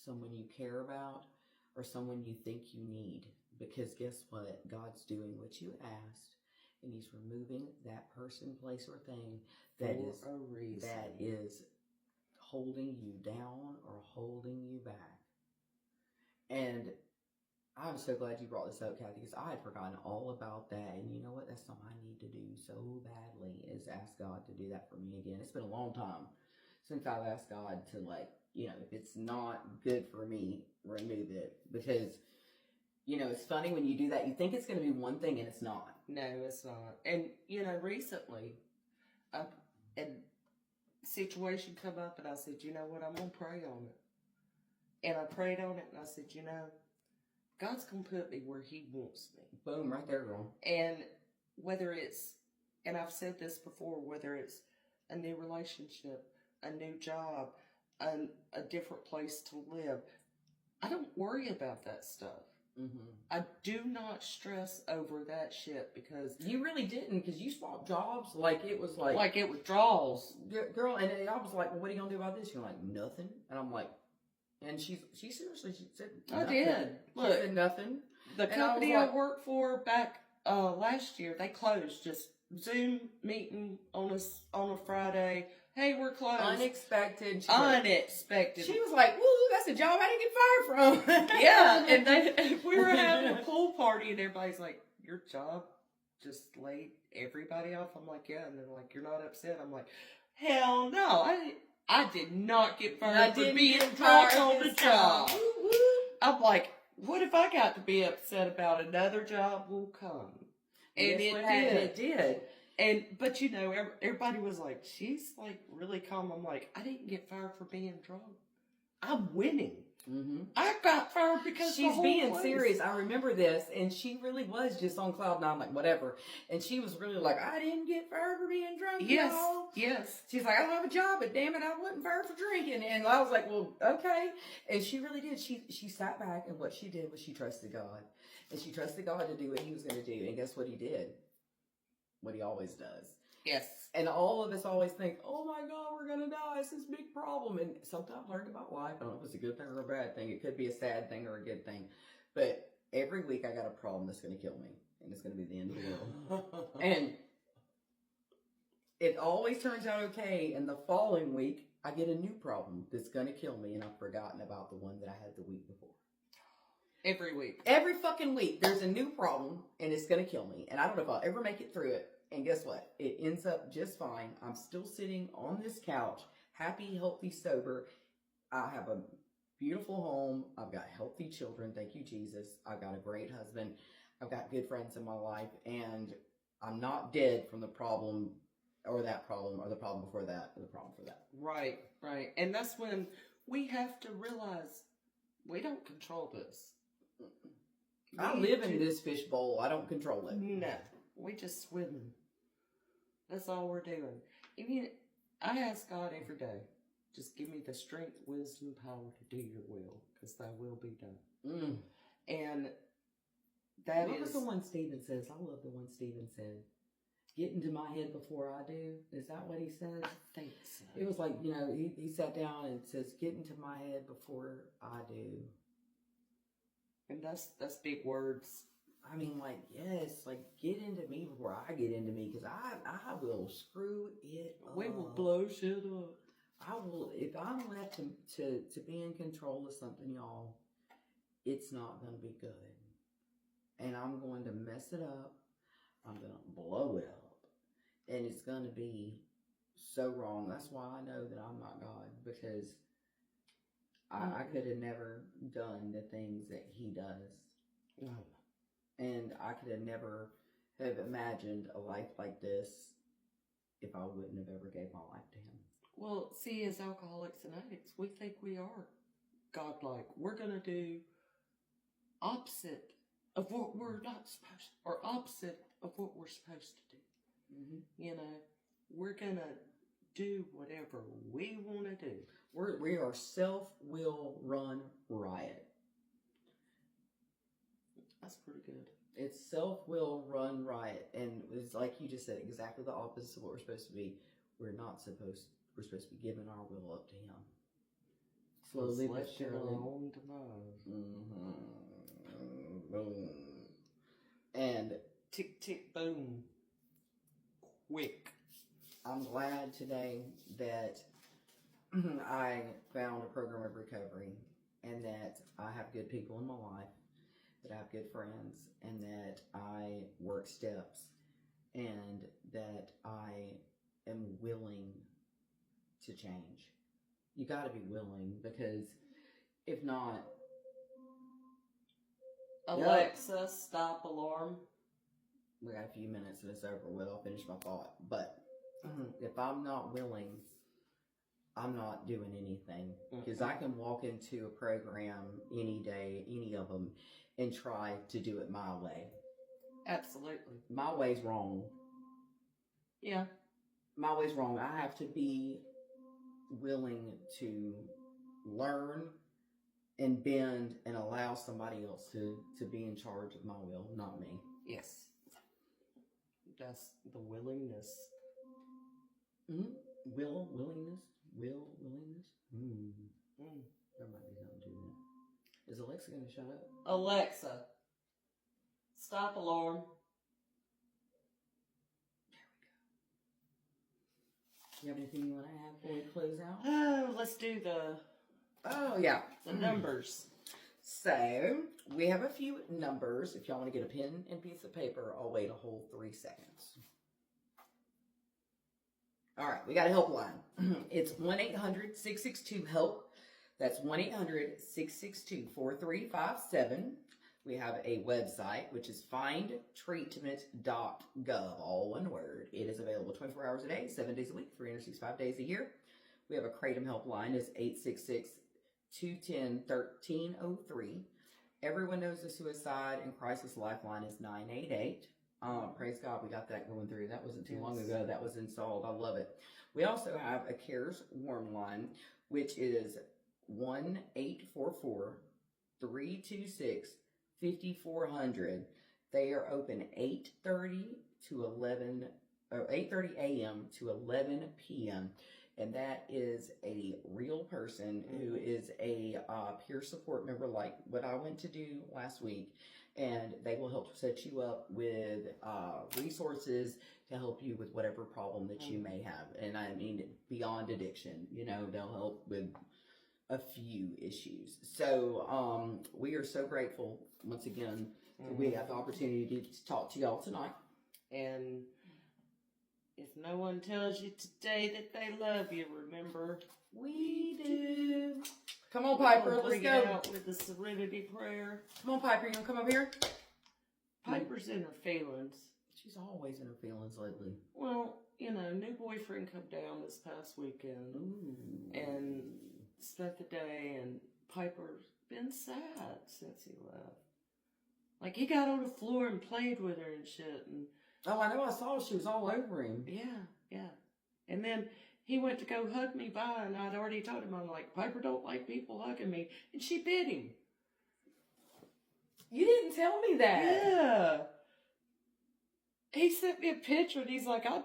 someone you care about, or someone you think you need. Because guess what? God's doing what you asked, and He's removing that person, place, or thing for a reason. that is holding you down or holding you back. And I'm so glad you brought this up, Kathy, because I had forgotten all about that. And you know what? That's something I need to do so badly, is ask God to do that for me again. It's been a long time since I've asked God to, like, if it's not good for me, remove it. Because, it's funny when you do that, you think it's going to be one thing and it's not. No, it's not. And, recently, a situation come up and I said, you know what, I'm going to pray on it. And I prayed on it and I said, God's going to put me where He wants me. Boom, right there, girl. And whether it's, and I've said this before, whether it's a new relationship, a new job, a different place to live, I don't worry about that stuff. Mm-hmm. I do not stress over that shit because... You really didn't, because you swapped jobs like it was like... Like it was draws. Girl, and I was like, well, what are you going to do about this? You're like, nothing. And I'm like... And she seriously, she said nothing. I did. Look, she said nothing. The company I worked for back last year, they closed. Just Zoom meeting on a Friday. Hey, we're closed. Unexpected. Unexpected. She was like, "Woo, that's a job I didn't get fired from." Yeah, and we were having a pool party, and everybody's like, "Your job just laid everybody off." I'm like, "Yeah," and they're like, "You're not upset?" I'm like, "Hell no, I did not get fired for being drunk on the job." I'm like, what if I got to be upset about another job will come? And it did. But everybody was like, she's like really calm. I'm like, I didn't get fired for being drunk. I'm winning. Mm-hmm. I got fired because she's being serious. I remember this, and she really was just on cloud nine, like whatever. And she was really like, I didn't get fired for being drunk. Yes, y'all. yes. She's like, I don't have a job, but damn it, I wasn't fired for drinking. And I was like, well, okay. And she really did. She sat back, and what she did was she trusted God, and she trusted God to do what He was going to do. And guess what He did? What He always does. Yes. And all of us always think, oh my God, we're going to die. It's this big problem. And something I've learned about life, I don't know if it's a good thing or a bad thing. It could be a sad thing or a good thing. But every week I got a problem that's going to kill me. And it's going to be the end of the world. And it always turns out okay. And the following week, I get a new problem that's going to kill me. And I've forgotten about the one that I had the week before. Every week. Every fucking week, there's a new problem. And it's going to kill me. And I don't know if I'll ever make it through it. And guess what? It ends up just fine. I'm still sitting on this couch, happy, healthy, sober. I have a beautiful home. I've got healthy children. Thank you, Jesus. I've got a great husband. I've got good friends in my life. And I'm not dead from the problem or that problem or the problem before that or the problem for that. Right, right. And that's when we have to realize we don't control this. I live in this fishbowl. I don't control it. No. We just swimming. That's all we're doing. I ask God every day, just give me the strength, wisdom, power to do your will, because thy will be done. And what was the one Stephen says? I love the one Stephen said. Get into my head before I do. Is that what he said? I think so. It was like, he sat down and says, get into my head before I do. And that's big words. I mean, like, yes, like, get into me before I get into me, because I will screw it up. We will blow shit up. I will, if I'm left to be in control of something, y'all, it's not going to be good. And I'm going to mess it up. I'm going to blow it up. And it's going to be so wrong. That's why I know that I'm not God, because I could have never done the things that He does. No. And I could have never have imagined a life like this if I wouldn't have ever gave my life to him. Well, see, as alcoholics and addicts, we think we are godlike. We're going to do opposite of what we're not supposed to, or opposite of what we're supposed to do. Mm-hmm. You know, we're going to do whatever we want to do. We are self-will run riot. That's pretty good. It's self-will run riot. And it's like you just said, exactly the opposite of what we're supposed to be. We're supposed to be giving our will up to him. Slowly but surely. Boom. And tick, tick, boom. Quick. I'm glad today that I found a program of recovery and that I have good people in my life, that I have good friends, and that I work steps, and that I am willing to change. You got to be willing, because if not... Alexa, stop alarm. We got a few minutes and it's over with. I'll finish my thought. But if I'm not willing, I'm not doing anything. Because I can walk into a program any day, any of them, and try to do it my way. Absolutely. My way's wrong. Yeah. My way's wrong. I have to be willing to learn and bend and allow somebody else to be in charge of my will, not me. Yes. That's the willingness. Mm-hmm. Willingness? There might be something to that. Is Alexa going to shut up? Alexa, stop alarm. You have anything you want to add before we close out? Oh, let's do the numbers. So, we have a few numbers. If y'all want to get a pen and piece of paper, I'll wait a whole 3 seconds. All right, we got a helpline. It's 1-800-662-HELP. That's 1-800-662-4357. We have a website, which is findtreatment.gov, all one word. It is available 24 hours a day, 7 days a week, 365 days a year. We have a Kratom helpline. It's 866-210-1303. Everyone knows the Suicide and Crisis Lifeline is 988. Praise God, we got that going through. That wasn't too long ago. That was installed. I love it. We also have a CARES warm line, which is 1-844-326-5400. They are open 8:30 a.m. to 11 p.m. And that is a real person who is a peer support member, like what I went to do last week. And they will help set you up with resources to help you with whatever problem that you may have. And I mean, beyond addiction, they'll help with a few issues. So we are so grateful, once again, that we have the opportunity to talk to y'all tonight. And if no one tells you today that they love you, remember, we do. Come on, Piper, let's bring go. It out with the serenity prayer. Come on, Piper, you gonna come up here? Piper's in her feelings. She's always in her feelings lately. Well, new boyfriend come down this past weekend. Ooh. And spent the day, and Piper's been sad since he left. Like, he got on the floor and played with her and shit, and oh, I know, I saw she was all over him. Yeah. And then he went to go hug me by, and I'd already told him, I'm like, Piper don't like people hugging me. And she bit him. You didn't tell me that. Yeah. He sent me a picture, and he's like, I'm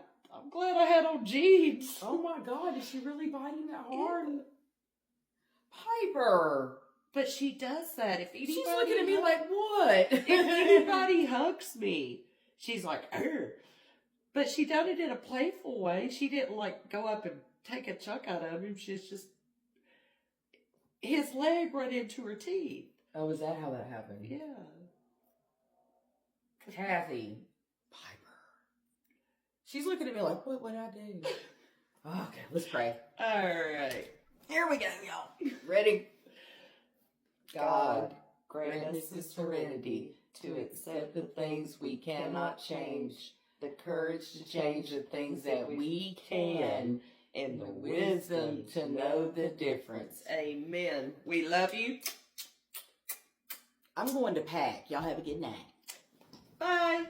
glad I had on jeans. Oh my God, did she really bite him that hard? Yeah. Piper. But she does that. If anybody she's looking at me like, what? If anybody hugs me, she's like, "Arr." But she done it in a playful way. She didn't go up and take a chunk out of him. She's just, his leg run into her teeth. Oh, is that how that happened? Yeah. Kathy. Piper. She's looking at me like, what would I do? Okay, let's pray. All right. Here we go, y'all. Ready? God, grant us the serenity to accept the things we cannot change, the courage to change the things that we can, and the wisdom to know the difference. Amen. We love you. I'm going to pack. Y'all have a good night. Bye.